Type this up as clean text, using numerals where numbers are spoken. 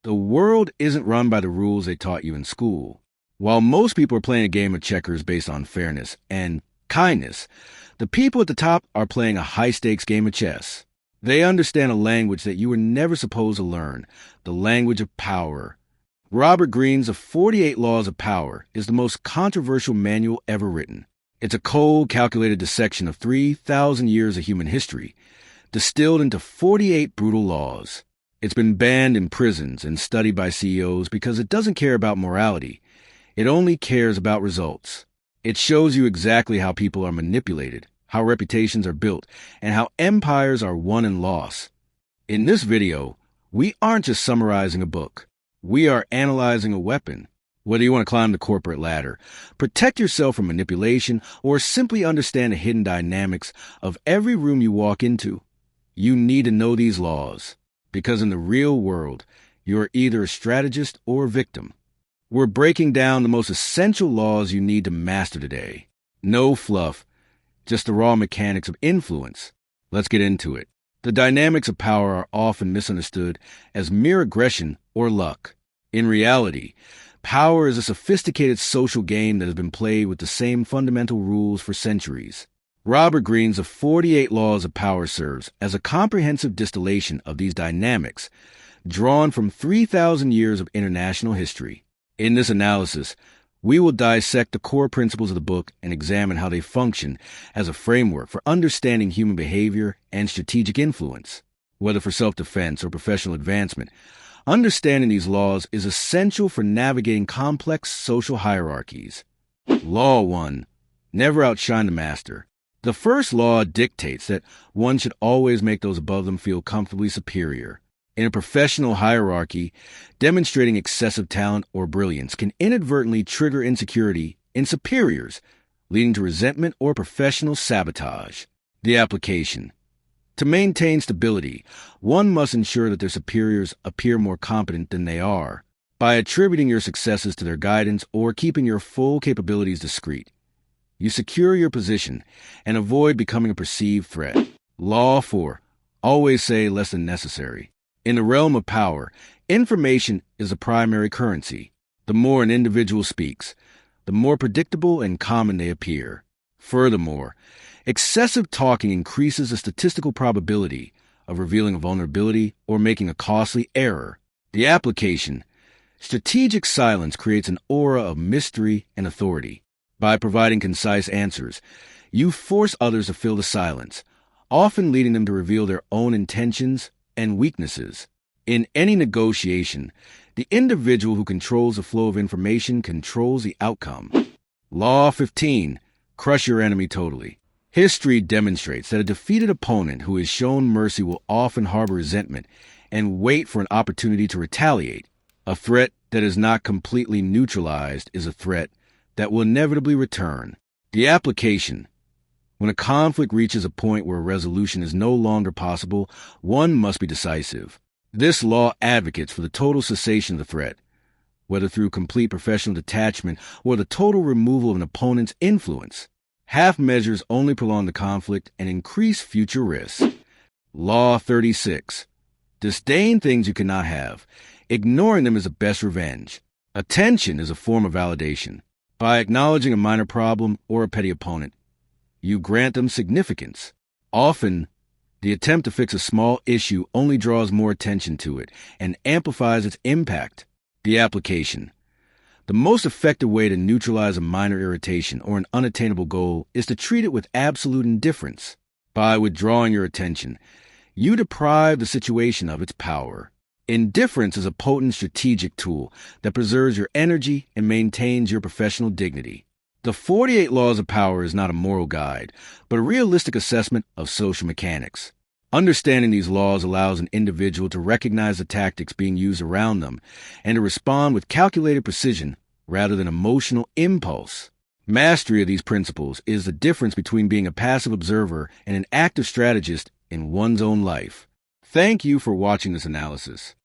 The world isn't run by the rules they taught you in school. While most people are playing a game of checkers based on fairness and kindness, the people at the top are playing a high-stakes game of chess. They understand a language that you were never supposed to learn, the language of power. Robert Greene's The 48 Laws of Power is the most controversial manual ever written. It's a cold, calculated dissection of 3,000 years of human history, distilled into 48 brutal laws. It's been banned in prisons and studied by CEOs because it doesn't care about morality. It only cares about results. It shows you exactly how people are manipulated, how reputations are built, and how empires are won and lost. In this video, we aren't just summarizing a book. We are analyzing a weapon. Whether you want to climb the corporate ladder, protect yourself from manipulation, or simply understand the hidden dynamics of every room you walk into, you need to know these laws. Because in the real world, you're either a strategist or a victim. We're breaking down the most essential laws you need to master today. No fluff, just the raw mechanics of influence. Let's get into it. The dynamics of power are often misunderstood as mere aggression or luck. In reality, power is a sophisticated social game that has been played with the same fundamental rules for centuries. Robert Greene's The 48 Laws of Power serves as a comprehensive distillation of these dynamics, drawn from 3,000 years of international history. In this analysis, we will dissect the core principles of the book and examine how they function as a framework for understanding human behavior and strategic influence. Whether for self-defense or professional advancement, understanding these laws is essential for navigating complex social hierarchies. Law 1. Never outshine the master. The first law dictates that one should always make those above them feel comfortably superior. In a professional hierarchy, demonstrating excessive talent or brilliance can inadvertently trigger insecurity in superiors, leading to resentment or professional sabotage. The application. To maintain stability, one must ensure that their superiors appear more competent than they are, by attributing your successes to their guidance or keeping your full capabilities discreet. You secure your position and avoid becoming a perceived threat. Law 4. Always say less than necessary. In the realm of power, information is the primary currency. The more an individual speaks, the more predictable and common they appear. Furthermore, excessive talking increases the statistical probability of revealing a vulnerability or making a costly error. The application. Strategic silence creates an aura of mystery and authority. By providing concise answers, you force others to fill the silence, often leading them to reveal their own intentions and weaknesses. In any negotiation, the individual who controls the flow of information controls the outcome. Law 15. Crush your enemy totally. History demonstrates that a defeated opponent who is shown mercy will often harbor resentment and wait for an opportunity to retaliate. A threat that is not completely neutralized is a threat that will inevitably return. The application. When a conflict reaches a point where a resolution is no longer possible, one must be decisive. This law advocates for the total cessation of the threat, whether through complete professional detachment or the total removal of an opponent's influence. Half measures only prolong the conflict and increase future risks. Law 36. Disdain things you cannot have. Ignoring them is the best revenge. Attention is a form of validation. By acknowledging a minor problem or a petty opponent, you grant them significance. Often, the attempt to fix a small issue only draws more attention to it and amplifies its impact. The application. The most effective way to neutralize a minor irritation or an unattainable goal is to treat it with absolute indifference. By withdrawing your attention, you deprive the situation of its power. Indifference is a potent strategic tool that preserves your energy and maintains your professional dignity. The 48 Laws of Power is not a moral guide, but a realistic assessment of social mechanics. Understanding these laws allows an individual to recognize the tactics being used around them and to respond with calculated precision rather than emotional impulse. Mastery of these principles is the difference between being a passive observer and an active strategist in one's own life. Thank you for watching this analysis.